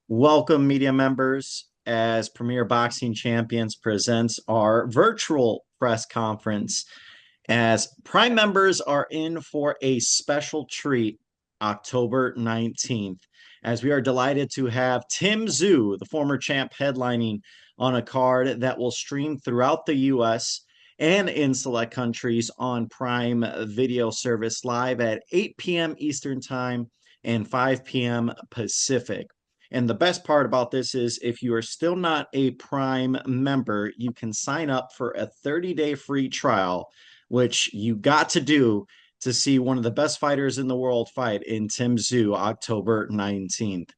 Welcome, media members, as Premier Boxing Champions presents our virtual press conference. As Prime members are in for a special treat October 19th, as we are delighted to have Tszyu, the former champ, headlining on a card that will stream throughout the U.S. and in select countries on Prime Video Service live at 8 p.m. Eastern Time and 5 p.m. Pacific. And the best part about this is if you are still not a Prime member, you can sign up for a 30-day free trial, which you got to do to see one of the best fighters in the world fight in Tszyu October 19th.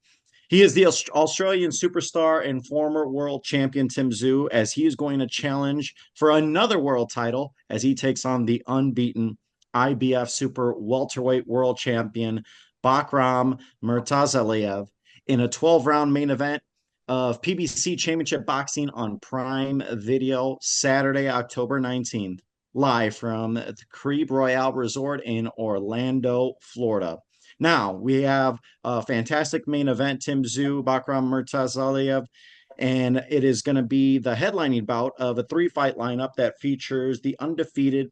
He is the Australian superstar and former world champion Tszyu, as he is going to challenge for another world title as he takes on the unbeaten IBF super welterweight world champion Bakhram Murtazaliev in a 12-round main event of PBC Championship Boxing on Prime Video Saturday, October 19th, live from the Caribe Royale Resort in Orlando, Florida. Now, we have a fantastic main event, Tszyu, Bakhram Murtazaliev, and it is going to be the headlining bout of a three-fight lineup that features the undefeated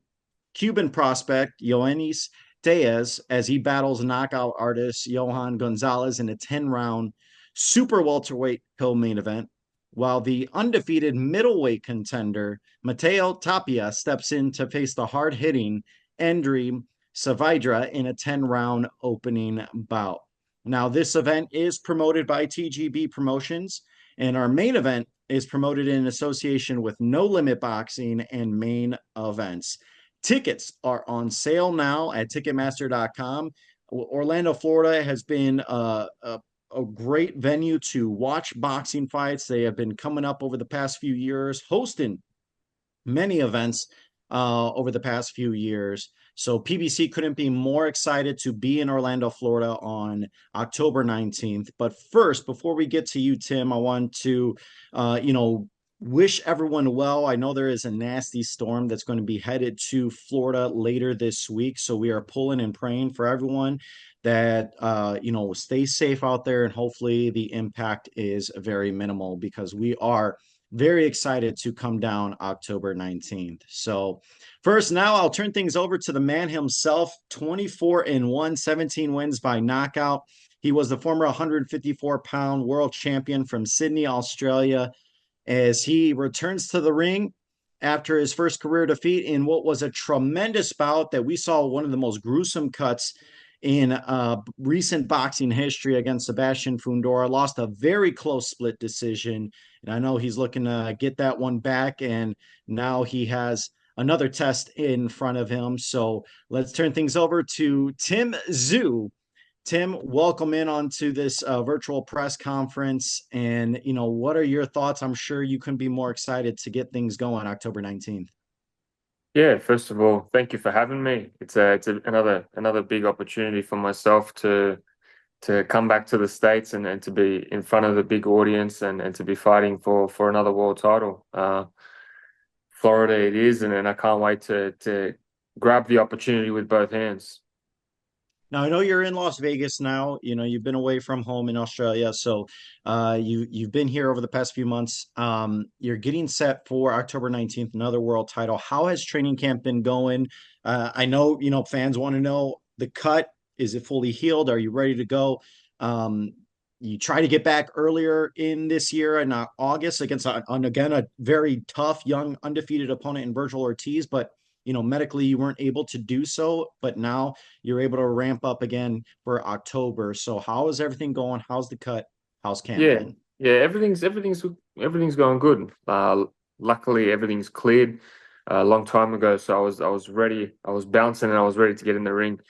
Cuban prospect, Yoenis Diaz, as he battles knockout artist Johan Gonzalez in a 10-round super welterweight co-main event, while the undefeated middleweight contender, Mateo Tapia, steps in to face the hard-hitting Endri Saavedra in a 10-round opening bout. Now, this event is promoted by TGB Promotions, and our main event is promoted in association with No Limit Boxing and Main Events. Tickets are on sale now at Ticketmaster.com. Orlando, Florida has been a great venue to watch boxing fights. They have been coming up over the past few years, hosting many events over the past few years. So PBC couldn't be more excited to be in Orlando, Florida on October 19th. But first, before we get to you, Tim, I want to, wish everyone well. I know there is a nasty storm that's going to be headed to Florida later this week. So we are pulling and praying for everyone that, stay safe out there. And hopefully the impact is very minimal because we are very excited to come down October 19th. So first, now I'll turn things over to the man himself, 24-1, 17 wins by knockout. He was the former 154-pound world champion from Sydney, Australia, as he returns to the ring after his first career defeat in what was a tremendous bout that we saw one of the most gruesome cuts in recent boxing history against Sebastian Fundora. Lost a very close split decision. And I know he's looking to get that one back. And now he has another test in front of him. So let's turn things over to Tszyu. Tim, welcome in onto this virtual press conference. And, what are your thoughts? I'm sure you couldn't be more excited to get things going October 19th. Yeah, first of all, thank you for having me. It's another big opportunity for myself to come back to the States and to be in front of the big audience and to be fighting for another world title. Florida it is, and I can't wait to grab the opportunity with both hands. Now I know you're in Las Vegas now. You've been away from home in Australia, so you've been here over the past few months. You're getting set for October 19th, another world title. How has training camp been going? I know fans want to know the cut. Is it fully healed? Are you ready to go? You try to get back earlier in this year in August against again a very tough young undefeated opponent in Virgil Ortiz, but medically you weren't able to do so, but now you're able to ramp up again for October. So how is everything going? How's the cut? How's camp Yeah, been? yeah, everything's going good. Luckily everything's cleared a long time ago, so I was ready. I was bouncing and I was ready to get in the ring.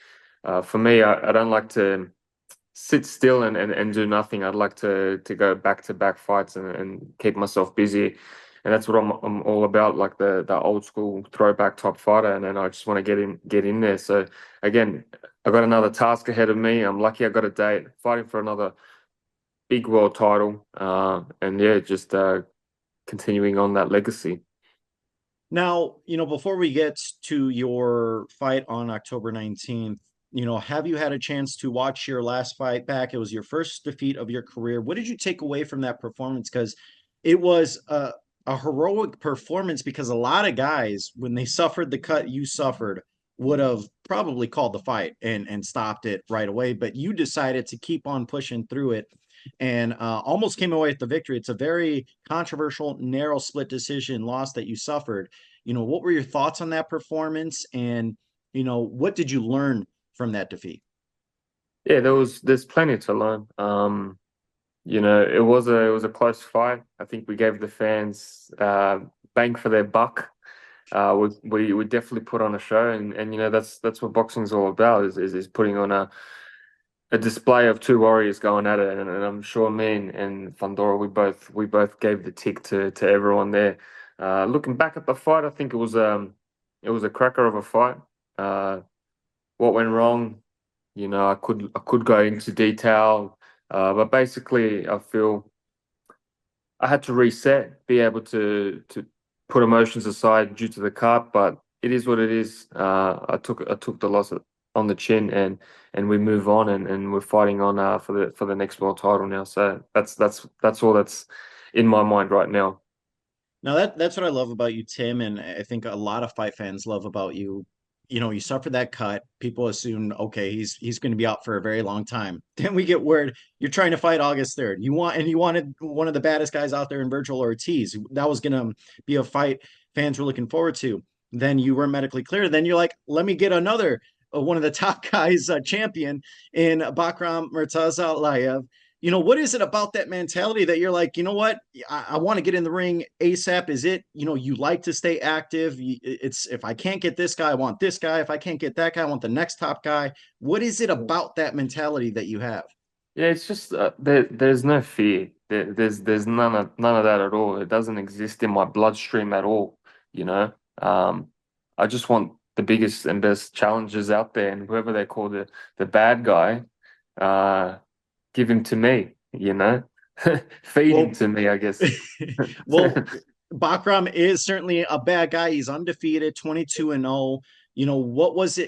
For me, I don't like to sit still and do nothing. I'd like to go back to back fights and keep myself busy. And that's what I'm all about, like the old school throwback top fighter. And then I just want to get in there. So again, I've got another task ahead of me. I'm lucky I got a date fighting for another big world title. And yeah, just continuing on that legacy. Now, before we get to your fight on October 19th, have you had a chance to watch your last fight back? It was your first defeat of your career. What did you take away from that performance? Because it was a heroic performance, because a lot of guys, when they suffered the cut you suffered, would have probably called the fight and stopped it right away. But you decided to keep on pushing through it and almost came away with the victory. It's a very controversial, narrow split decision loss that you suffered. What were your thoughts on that performance? And, what did you learn from that defeat? Yeah, there's plenty to learn. It was a close fight. I think we gave the fans bang for their buck. We definitely put on a show, and that's what boxing's all about, is putting on a display of two warriors going at it. And I'm sure me and Fundora, we both gave the tick to everyone there. Looking back at the fight, I think it was a cracker of a fight. Uh, what went wrong? I could go into detail, but basically, I feel I had to reset, be able to put emotions aside due to the cut. But it is what it is. I took the loss on the chin, and we move on, and we're fighting on for the next world title now. So that's all that's in my mind right now. Now that's what I love about you, Tim, and I think a lot of fight fans love about you. You suffered that cut. People assume, okay, he's going to be out for a very long time. Then we get word you're trying to fight August 3rd. You wanted one of the baddest guys out there in Virgil Ortiz. That was going to be a fight fans were looking forward to. Then you were medically cleared. Then you're like, let me get another one of the top guys champion in Bakhram Murtazaliev. What is it about that mentality that you're like, what, I want to get in the ring ASAP? Is it, you like to stay active? It's, if I can't get this guy, I want this guy. If I can't get that guy, I want the next top guy. What is it about that mentality that you have? Yeah, it's just there's no fear. There's none of that at all. It doesn't exist in my bloodstream at all, you know. Um, I just want the biggest and best challenges out there, and whoever they call the bad guy, uh, give him to me, feed him Well, to me, I guess. well, Bakhram is certainly a bad guy. He's undefeated, 22-0.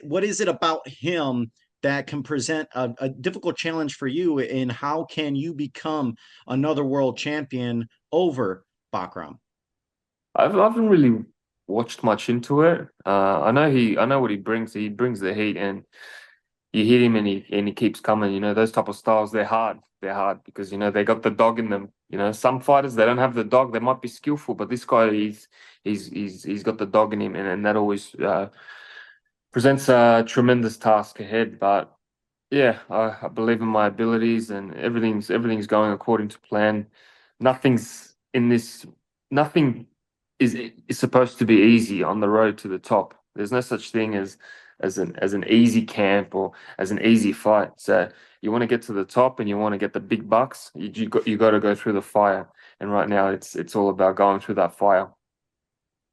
What is it about him that can present a difficult challenge for you? And how can you become another world champion over Bakhram? I haven't really watched much into it. I know what he brings. He brings the heat, and you hit him, and he keeps coming. Those type of styles, they're hard. They're hard because they got the dog in them. Some fighters, they don't have the dog. They might be skillful, but this guy, he's got the dog in him, and that always presents a tremendous task ahead. But yeah, I believe in my abilities, and everything's going according to plan. Nothing's in this. Nothing is supposed to be easy on the road to the top. There's no such thing as an easy camp or as an easy fight. So you want to get to the top and you want to get the big bucks. You got to go through the fire. And right now it's all about going through that fire.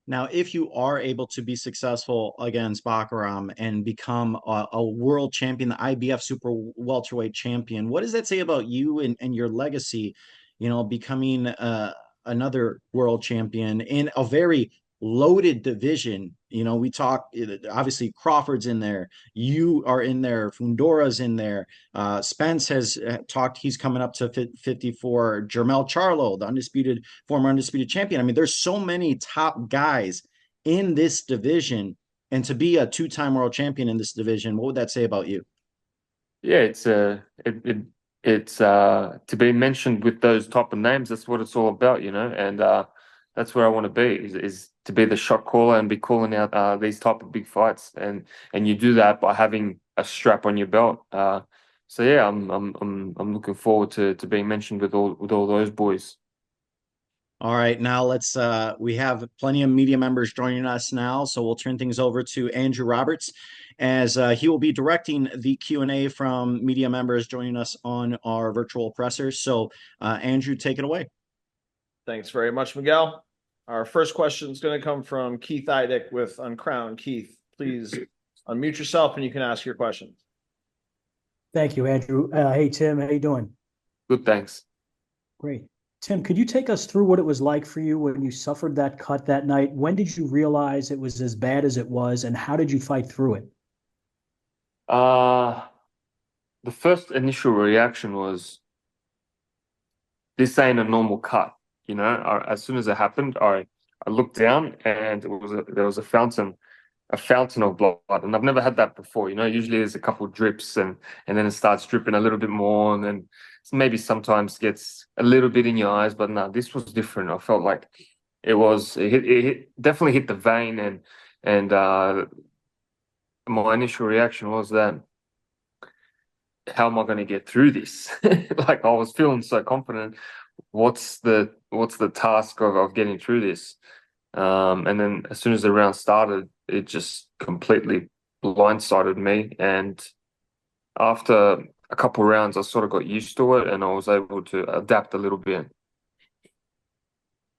Now, if you are able to be successful against Bakaram and become a world champion, the IBF super welterweight champion, what does that say about you and your legacy, becoming another world champion in a very loaded division? We talk, obviously Crawford's in there, you are in there, Fundora's in there, Spence has talked, he's coming up to 54, Jermel Charlo, the former undisputed champion. I mean, there's so many top guys in this division, and to be a two-time world champion in this division, what would that say about you? Yeah, it's to be mentioned with those type of names. That's what it's all about. And that's where I want to be is to be the shot caller and be calling out these type of big fights. And you do that by having a strap on your belt. So yeah, I'm looking forward to being mentioned with all those boys. All right, now we have plenty of media members joining us now, so we'll turn things over to Andrew Roberts as he will be directing the Q&A from media members joining us on our virtual presser. So Andrew, take it away. Thanks very much, Miguel. Our first question is going to come from Keith Eidick with Uncrowned. Keith, please unmute yourself and you can ask your question. Thank you, Andrew. Hey, Tim, how you doing? Good, thanks. Great. Tim, could you take us through what it was like for you when you suffered that cut that night? When did you realize it was as bad as it was, and how did you fight through it? The first initial reaction was, this ain't a normal cut. As soon as it happened, I looked down and there was a fountain of blood, and I've never had that before. Usually there's a couple drips and then it starts dripping a little bit more, and then maybe sometimes gets a little bit in your eyes, but no, this was different. I felt like definitely hit the vein, and my initial reaction was that, how am I going to get through this? Like, I was feeling so confident. What's the task of getting through this? And then as soon as the round started, it just completely blindsided me. And after a couple of rounds, I sort of got used to it, and I was able to adapt a little bit.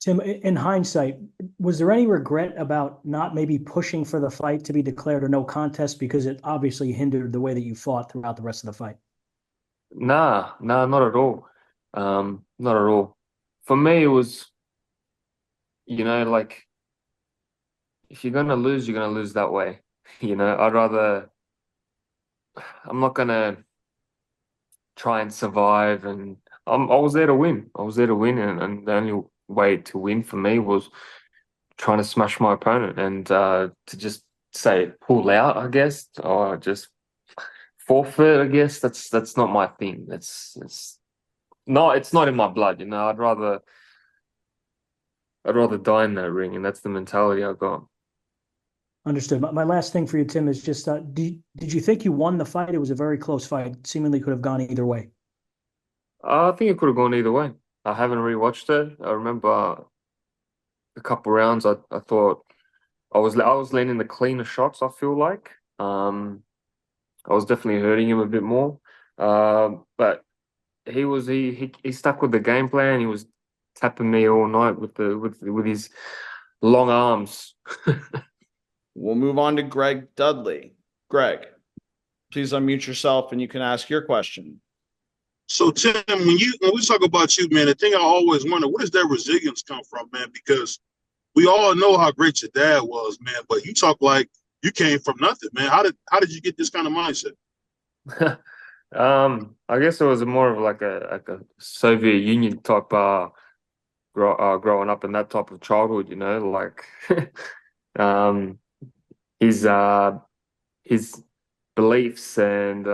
Tim, in hindsight, was there any regret about not maybe pushing for the fight to be declared a no contest, because it obviously hindered the way that you fought throughout the rest of the fight? Nah, not at all. Not at all. For me, it was, like, if you're gonna lose, you're gonna lose that way. I'm not gonna try and survive, and I was there to win. I was there to win, and the only way to win for me was trying to smash my opponent, and to just say pull out, I guess, or just forfeit, I guess. That's not my thing. It's not in my blood. I'd rather die in that ring, and that's the mentality I got. Understood. My last thing for you, Tim, is just did you think you won the fight? It was a very close fight. Seemingly could have gone either way. I think it could have gone either way. I haven't rewatched it. I remember a couple rounds. I thought I was landing the cleaner shots. I feel like I was definitely hurting him a bit more. But he stuck with the game plan. He was tapping me all night with his long arms. We'll move on to Greg Dudley. Greg, please unmute yourself and you can ask your question. So Tim, when we talk about you, man, the thing I always wonder, where does that resilience come from, man? Because we all know how great your dad was, man, but you talk like you came from nothing, man. How did you get this kind of mindset? I guess it was more of like a Soviet Union type growing up in that type of childhood, like his beliefs, and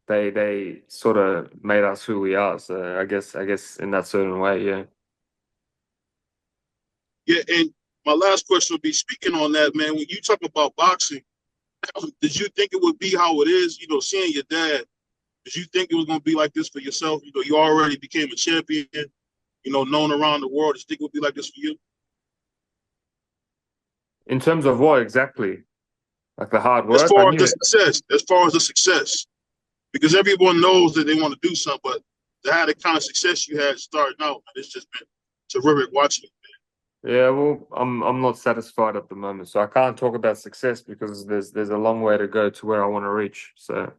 they sort of made us who we are. So I guess in that certain way, yeah. Yeah, and my last question would be, speaking on that, man, when you talk about boxing, did you think it would be how it is, seeing your dad? Did you think it was going to be like this for yourself? You already became a champion, known around the world. Did you think it would be like this for you? In terms of what exactly? Like the hard As work? I far as knew the it. success, because everyone knows that they want to do something, but to have the kind of success you had starting out, man, it's just been terrific watching it. Yeah, well, I'm not satisfied at the moment, so I can't talk about success because there's a long way to go to where I want to reach. So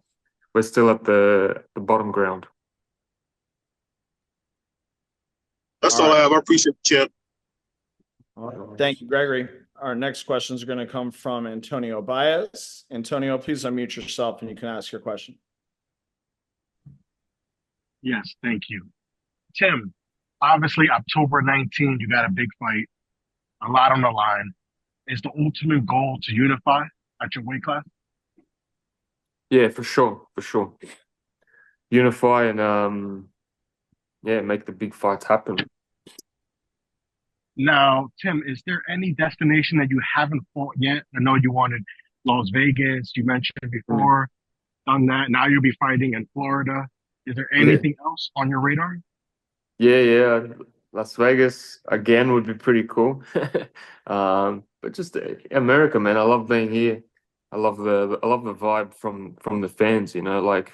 we're still at the bottom ground. That's all I have. I appreciate the champ. Thank you, Gregory. Our next questions are going to come from Antonio Baez. Antonio, please unmute yourself and you can ask your question. Yes, thank you. Tim, obviously October 19th, you got a big fight, a lot on the line. Is the ultimate goal to unify at your weight class? Yeah, for sure. Unify and make the big fights happen. Now, Tim, is there any destination that you haven't fought yet? I know you wanted Las Vegas, you mentioned before, done that. Now you'll be fighting in Florida. Is there anything else on your radar? Yeah. Las Vegas again would be pretty cool. But just America, man. I love being here. I love the vibe from the fans. Like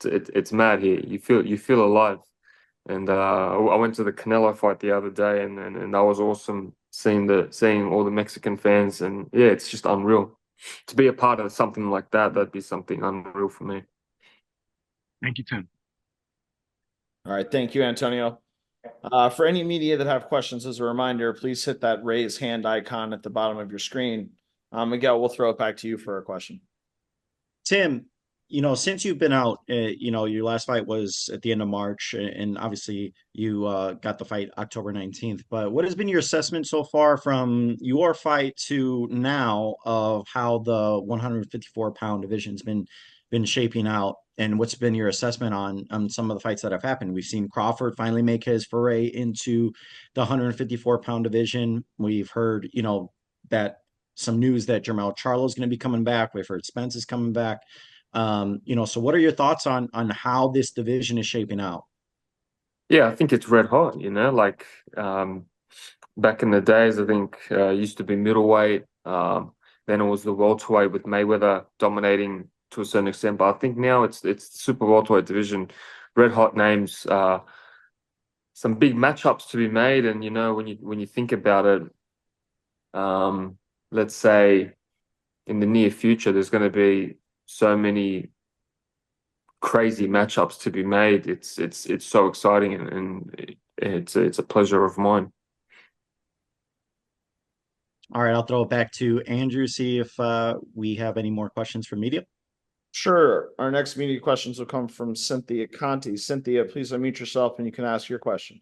it's mad here. You feel alive. And I went to the Canelo fight the other day, and that was awesome. Seeing all the Mexican fans, and yeah, it's just unreal. To be a part of something like that, that'd be something unreal for me. Thank you, Tim. All right. Thank you, Antonio. For any media that have questions, as a reminder, please hit that raise hand icon at the bottom of your screen. Miguel, we'll throw it back to you for a question. Tim, since you've been out, your last fight was at the end of March, and obviously you got the fight October 19th. But what has been your assessment so far from your fight to now of how the 154-pound division's been shaping out, and what's been your assessment on some of the fights that have happened? We've seen Crawford finally make his foray into the 154-pound division. We've heard, that some news that Jermell Charlo's going to be coming back. We've heard Spence is coming back. So what are your thoughts on how this division is shaping out? Yeah, I think it's red hot, like back in the days, I think used to be middleweight. Then it was the welterweight with Mayweather dominating to a certain extent. But I think now it's the super welterweight division, red hot names, some big matchups to be made. And when you think about it, let's say in the near future, there's going to be so many crazy matchups to be made. It's so exciting, and it's a pleasure of mine. All right, I'll throw it back to Andrew, see if we have any more questions from media. Sure. Our next media questions will come from Cynthia Conti. Cynthia, please unmute yourself and you can ask your question.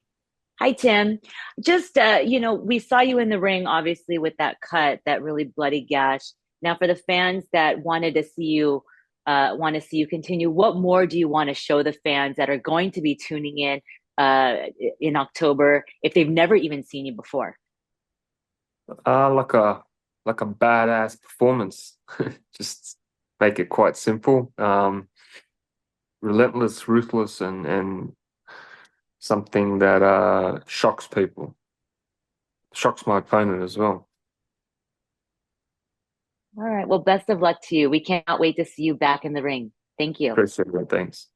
Hi, Tim. Just, we saw you in the ring, obviously, with that cut, that really bloody gash. Now, for the fans that want to see you continue, what more do you want to show the fans that are going to be tuning in October if they've never even seen you before? Like a badass performance. Just make it quite simple. Relentless, ruthless, and something that shocks people. Shocks my opponent as well. All right. Well, best of luck to you. We cannot wait to see you back in the ring. Thank you. Appreciate it. Thanks.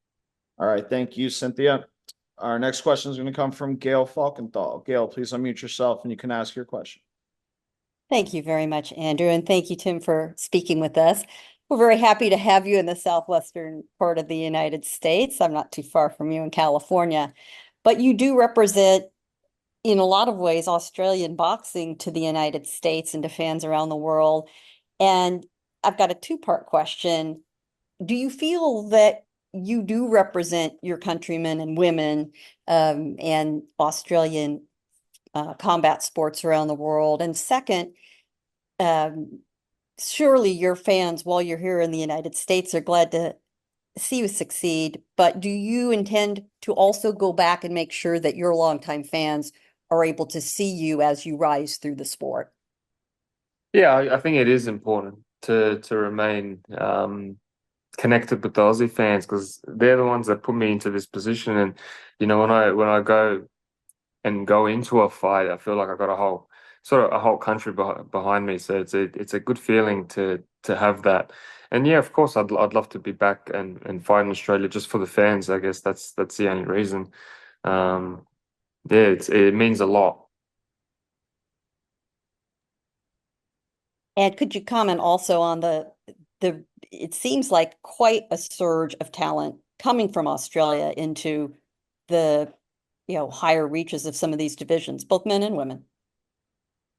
All right. Thank you, Cynthia. Our next question is going to come from Gail Falkenthal. Gail, please unmute yourself and you can ask your question. Thank you very much, Andrew. And thank you, Tim, for speaking with us. We're very happy to have you in the southwestern part of the United States. I'm not too far from you in California, but you do represent, in a lot of ways, Australian boxing to the United States and to fans around the world. And I've got a two-part question. Do you feel that you do represent your countrymen and women and Australian combat sports around the world? And second, surely your fans, while you're here in the United States, are glad to see you succeed, but do you intend to also go back and make sure that your longtime fans are able to see you as you rise through the sport? Yeah, I think it is important to remain connected with the Aussie fans, because they're the ones that put me into this position. And when I go into a fight, I feel like I got a whole country behind me. So it's a good feeling to have that. And yeah, of course, I'd love to be back and fight in Australia just for the fans. I guess that's the only reason. Yeah, it means a lot. And could you comment also on the it seems like quite a surge of talent coming from Australia into the higher reaches of some of these divisions, both men and women.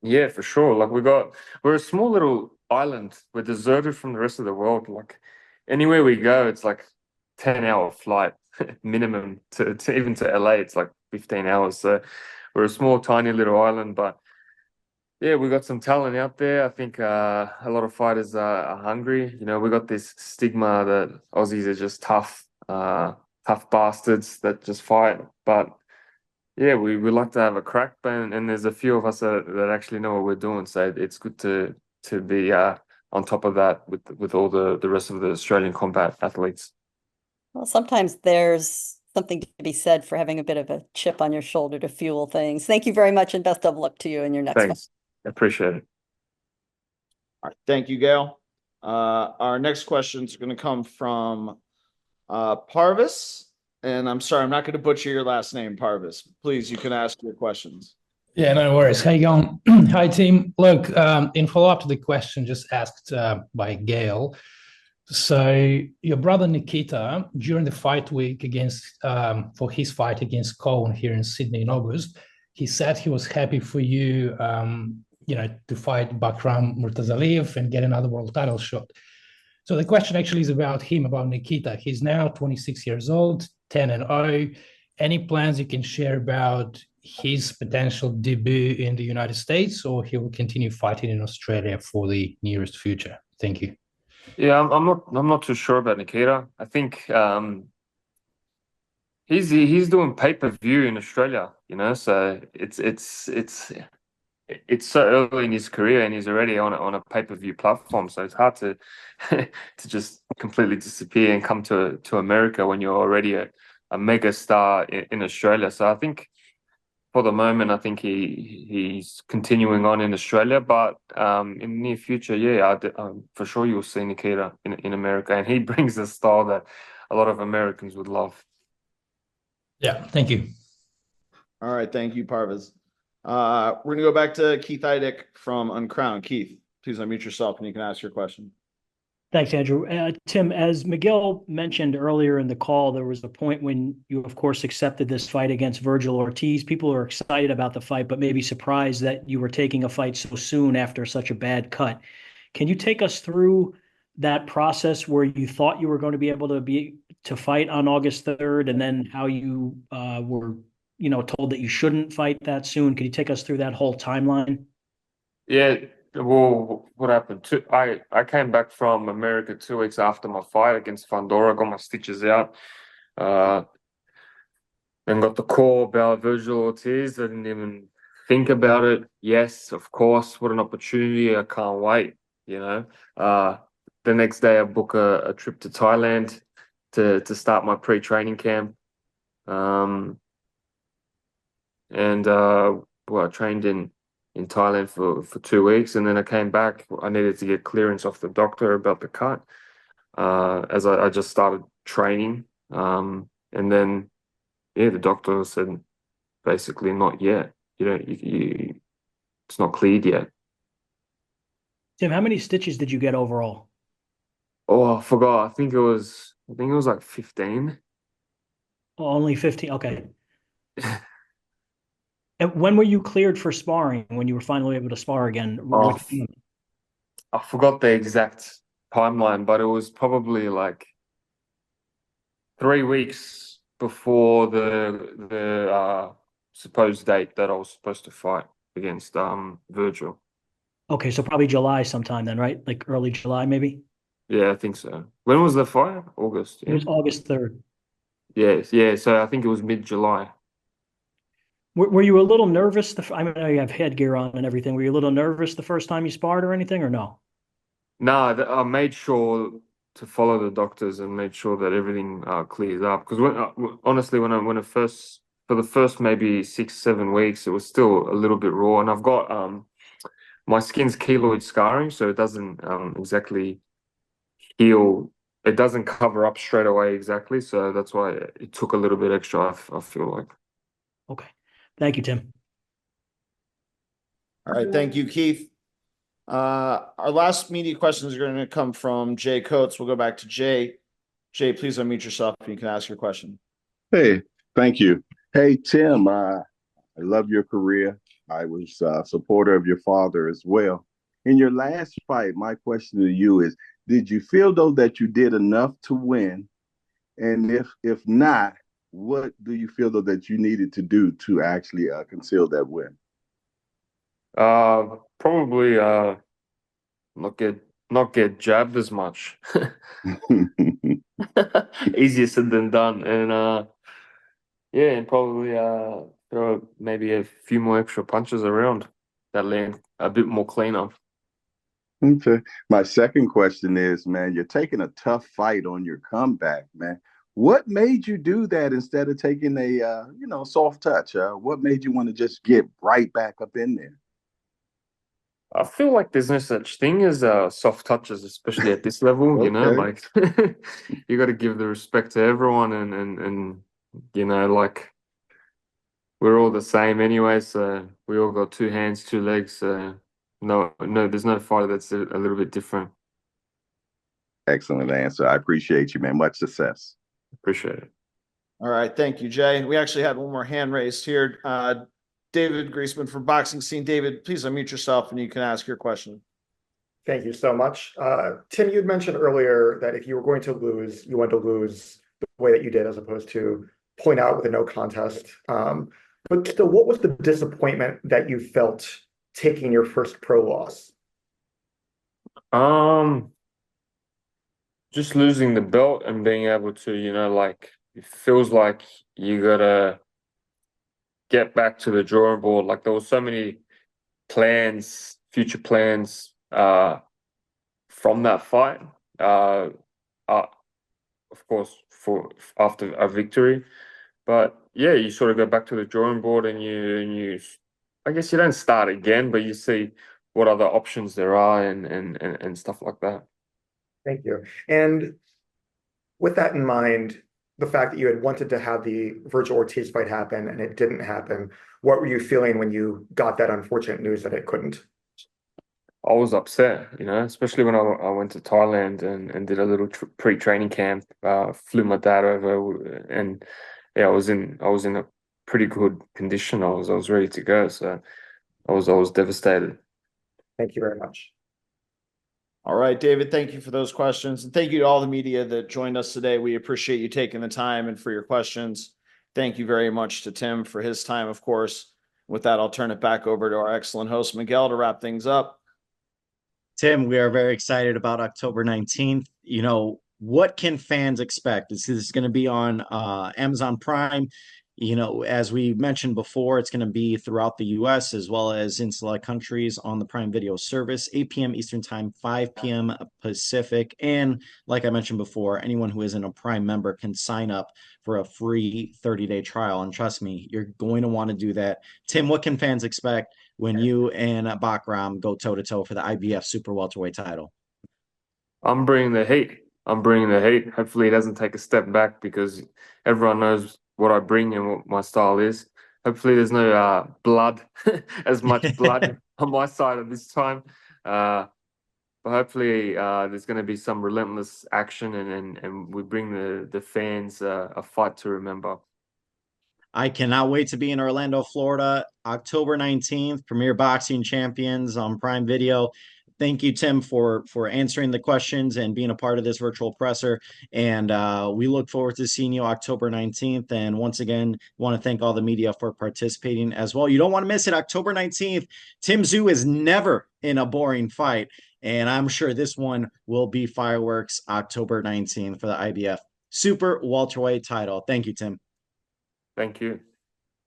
Yeah, for sure. Like we're a small little island. We're deserted from the rest of the world. Like anywhere we go, it's like 10-hour flight minimum to even to LA. It's like 15 hours. So we're a small, tiny little island, but yeah, we got some talent out there. I think a lot of fighters are hungry. We got this stigma that Aussies are just tough bastards that just fight. But yeah, we like to have a crack, and there's a few of us that actually know what we're doing. So it's good to be on top of that with all the rest of the Australian combat athletes. Well, sometimes there's something to be said for having a bit of a chip on your shoulder to fuel things. Thank you very much, and best of luck to you in your next Thanks. I appreciate it. All right. Thank you, Gail. Our next question is going to come from Parvis. And I'm sorry, I'm not going to butcher your last name, Parvis. Please, you can ask your questions. Yeah, no worries. How you going? Hi, team. Look, in follow-up to the question just asked by Gail, so your brother Nikita, during the fight week for his fight against Cohen here in Sydney in August, he said he was happy for you, to fight Bakhram Murtazaliev and get another world title shot. So the question actually is about him, about Nikita. He's now 26 years old, 10-0. Any plans you can share about his potential debut in the United States, or he will continue fighting in Australia for the nearest future? Thank you. Yeah, I'm not too sure about Nikita. I think he's doing pay-per-view in Australia, so it's so early in his career and he's already on a pay-per-view platform, so it's hard to to just completely disappear and come to America when you're already a mega star in Australia. So I think for the moment, I think he's continuing on in Australia, but in the near future, yeah, for sure you'll see Nikita in America, and he brings a style that a lot of Americans would love. Yeah, thank you. All right, thank you, Parvez. We're gonna go back to Keith Eidick from Uncrowned. Keith, please unmute yourself and you can ask your question. Thanks, Andrew. Tim, as Miguel mentioned earlier in the call, there was a point when you, of course, accepted this fight against Virgil Ortiz. People are excited about the fight, but maybe surprised that you were taking a fight so soon after such a bad cut. Can you take us through that process where you thought you were going to be able to fight on August 3rd, and then how you were, told that you shouldn't fight that soon? Can you take us through that whole timeline? Yeah, well, what happened? I came back from America 2 weeks after my fight against Fundora, got my stitches out, and got the call about Virgil Ortiz. I didn't even think about it. Yes, of course, what an opportunity. I can't wait, The next day I book a trip to Thailand to start my pre-training camp. I trained in Thailand for 2 weeks, and then I came back. I needed to get clearance off the doctor about the cut, as I just started training. And then, yeah, the doctor said basically not yet. It's not cleared yet. Tim, how many stitches did you get overall? Oh, I forgot. I think it was like 15. Oh, only 15. Okay. And when were you cleared for sparring? When you were finally able to spar again? Oh, I forgot the exact timeline, but it was probably like 3 weeks before the supposed date that I was supposed to fight against Virgil. Okay, so probably July sometime then, right? Like early July, maybe? Yeah, I think so. When was the fight? August. It Yeah. was August 3rd. Yes, yeah. So I think it was mid-July. Were you a little nervous? I know you have headgear on and everything. Were you a little nervous the first time you sparred or anything, or no? No, I made sure to follow the doctors and made sure that everything clears up. Because honestly, when I first, for the first maybe 6-7 weeks, it was still a little bit raw, and I've got my skin's keloid scarring, so it doesn't exactly heal. It doesn't cover up straight away exactly, so that's why it took a little bit extra. I feel like. Okay, thank you, Tim. All right, thank you, Keith. Our last media questions are going to come from Jay Coates. We'll go back to Jay. Jay, please unmute yourself and you can ask your question. Hey, thank you. Hey, Tim, I love your career. I was a supporter of your father as well. In your last fight, my question to you is, did you feel, though, that you did enough to win? And if not, what do you feel, though, that you needed to do to actually conceal that win? Probably not get jabbed as much. Easier said than done, and yeah, and probably throw maybe a few more extra punches around that land a bit more cleaner. Okay. My second question is, man, you're taking a tough fight on your comeback, man. What made you do that instead of taking a soft touch? What made you want to just get right back up in there? I feel like there's no such thing as soft touches, especially at this level. Okay. Like you got to give the respect to everyone, and like we're all the same anyway. So we all got 2 hands, 2 legs. So no, there's no fighter that's a little bit different. Excellent answer. I appreciate you, man. Much success. Appreciate it. All right, thank you, Jay. We actually had one more hand raised here. David Griezmann from Boxing Scene. David, please unmute yourself and you can ask your question. Thank you so much. Tim, you'd mentioned earlier that if you were going to lose, you want to lose the way that you did as opposed to point out with a no contest. But still, what was the disappointment that you felt taking your first pro loss? Just losing the belt and being able to, like it feels like you gotta get back to the drawing board. Like there were so many plans, future plans, from that fight. Of course, for after a victory, but yeah, you sort of go back to the drawing board and you, I guess you don't start again, but you see what other options there are and stuff like that. Thank you. And with that in mind, the fact that you had wanted to have the Virgil Ortiz fight happen and it didn't happen, what were you feeling when you got that unfortunate news that it couldn't? I was upset, especially when I went to Thailand and did a little pre-training camp. Flew my dad over, and yeah, I was in a pretty good condition. I was ready to go, so I was devastated. Thank you very much. All right, David, thank you for those questions. And thank you to all the media that joined us today. We appreciate you taking the time and for your questions. Thank you very much to Tim for his time, of course. With that, I'll turn it back over to our excellent host, Miguel, to wrap things up. Tim, we are very excited about October 19th. What can fans expect? This is going to be on Amazon Prime. As we mentioned before, it's going to be throughout the US as well as in select countries on the Prime Video service, 8 p.m. Eastern Time, 5 p.m. Pacific. And like I mentioned before, anyone who isn't a Prime member can sign up for a free 30-day trial. And trust me, you're going to want to do that. Tim, what can fans expect when you and Bakhram go toe-to-toe for the IBF super welterweight title? I'm bringing the heat. Hopefully, he doesn't take a step back because everyone knows what I bring and what my style is. Hopefully, there's no blood, as much blood on my side at this time. But hopefully, there's going to be some relentless action and we bring the fans a fight to remember. I cannot wait to be in Orlando, Florida, October 19th, Premier Boxing Champions on Prime Video. Thank you, Tim, for answering the questions and being a part of this virtual presser. And we look forward to seeing you October 19th. And once again, want to thank all the media for participating as well. You don't want to miss it. October 19th, Tszyu is never in a boring fight. And I'm sure this one will be fireworks October 19th for the IBF Super Welterweight title. Thank you, Tim. Thank you.